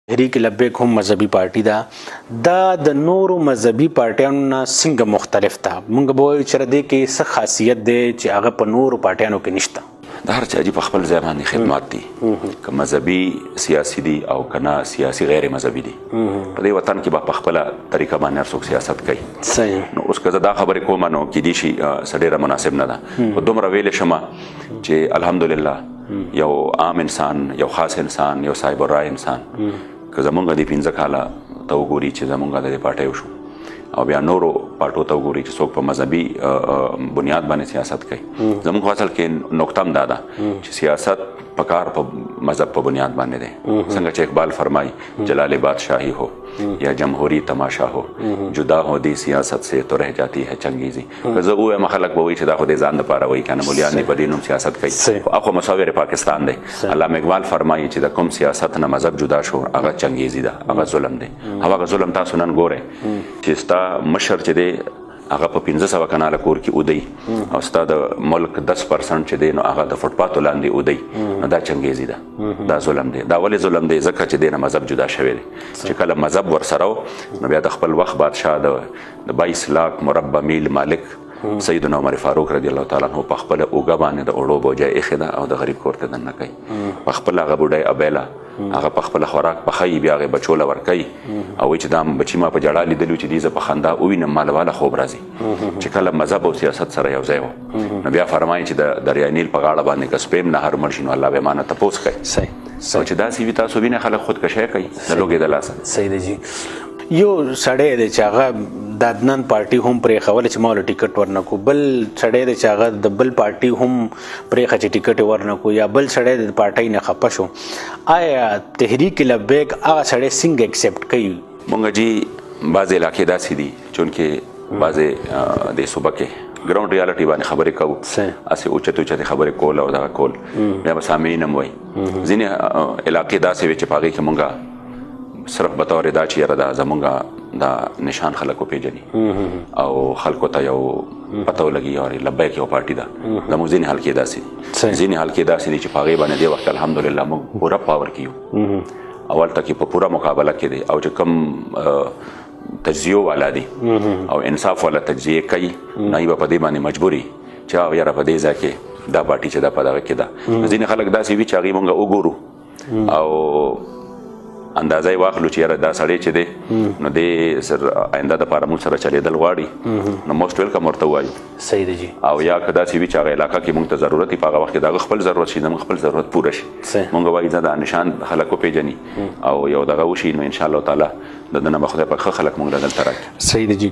تحریک لبیک هم مذهبي پارټي ده دا د نورو مذهبي پارټیانو نه څنګه مختلف ده؟ موږ به وایو چې د کې څه خاصیت دی چې هغه په نورو پارټیانو کې نشته؟ د هر چا په خپل ځای باندې خدمات دي، که مذهبي سیاسي دي او که نه سیاسي غیر مذهبي دي. په دې وطن کې به په خپله طریقه باندې هر څوک سیاست کوي. صحیح. نو اوس که زه دا خبرې کوم نو کیدای شي څه ډېره مناسب نه ده، خو دومره ویلی شمه چې الحمدلله یو عام انسان، یو خاص انسان، یو صاحب الرای انسان که زمونږ د 15 کاله ته وګوري چې زمونږ د دې پارټۍ وشو او بیا نورو پارټو ته وګوري چې څوک په مذهبي بنیاد باندې سیاست کوي. زمونږ اصل کې نقطه هم دا ده چې سیاست په کار په مذهب په بنیاد باندې دی. څنګه چې اقبال فرمایي جلال بادشاہی ہو یا جمهوری تماشا ہو جدا ہو دی سیاست سے تو رہ جاتی ہے چنگیزی. که زه ووایم خلک به وایي چې دا خو د ځان دپاره وایي، که نه مولیان دې په دې نوم سیاست کوي، خو اخو مصور پاکستان دی. علامه اقبال فرمایي چې د کوم سیاست نه مذهب جدا شو هغه چنګیزي ده، هغه ظلم دی. او هغه ظلم تاسو نن ګورئ چې ستا مشر چې دی هغه په 1500 کاناله کور کې اودی او ستا د ملک 10% چې دی نو هغه د فوټپاتو لاندې اودی، نو دا چنګیزي ده، دا ظلم دی. دا ولې ظلم دی؟ ځکه چې دی نه مذهب جدا شوی دی. چې کله مذهب ورسره و نو بیا د خپل وخت بادشاه د 22 لاک مربع میل مالک سیدنا عمر فاروق رضی الله تعالی عنہ په خپل اوږه باندې د اوړو بوجۍ ایښې ده او د غریب کور ته دننه کوي. په خپل هغه بوډۍ ابیله هغه په خپل خوراک پخوي، بیا هغې بچو له ورکوي او وایي چې دا بچي ما په جړا لیدلي چې دې زه په خندا ووینم ما له واله خوب راځي. چې کله مذهب او سیاست سره یو ځای و نو بیا فرمایي چې د دریای نیل په غاړه باندې که سپیم نهر مړ شي نو الله به ما نه تپوس کوي. او چې داسې وي تاسو وینئ خلک خودکشي کوي د لوږې د لاسه. صحیح دی جی. یو سړی دی چې هغه د عدنان پارټي هم پرېښوله چې ما له ټیکټ ورنکو، بل سړی دی چې هغه د بل پارټي هم پرېښه چې ټیکټ یې ورنکو، یا بل سړی د پارټۍ نه خفه شو. آیا تحریک لبیک هغه سړی څنګه اکسپټ کوي؟ مونږ جی بعضې علاقې داسې دي چونکې بعضې د صوبه کې ګراوند ریالټي باندې خبرې کوو، هسې اوچتې اوچتې خبرې کول او دغه کول بیا به سامعین هم وایي. ځینې علاقې داسې وي چې په هغې کې مونږ صرف بطور دا چې یاره دا زمونږ دا نشان خلک وپېژني او خلکو ته یو پته ولګي یاره لبیک یو پارټي ده. زموږ ځینې حلقې داسې دي، ځینې حلقې داسې دي چې په هغې باندې دې وخت الحمدلله موږ پوره پاور کې یو. اول ته کې په پوره مقابله کې دی او چې کوم تجزیو والا دي او انصاف والا تجزیې کوي نه یې به په دې باندې مجبوري چې یاره په دې ځای کې دا پارټي چې دا په دغه کې ده. ځینې خلک داسې وي چې هغې مونږ وګورو او اندازه یې واخلو چې یاره دا سړی چې دی نو دې آینده دپاره موږ سره چلېدل غواړي نو موسټ ویلکم ورته ووایو. صحیح دی جی. او یا که داسې وي چې هغه علاقه کې موږ ته ضرورت وي په هغه وخت کې د هغه خپل ضرورت شي زموږ خپل ضرورت پوره شي، موږ وایي ځه دا نشان خلک وپېژني او یو دغه وشي نو انشاءالله تعالی د ده نه به خدای پاک ښه خلک موږ له دلته راکړي. صحیح دی جی.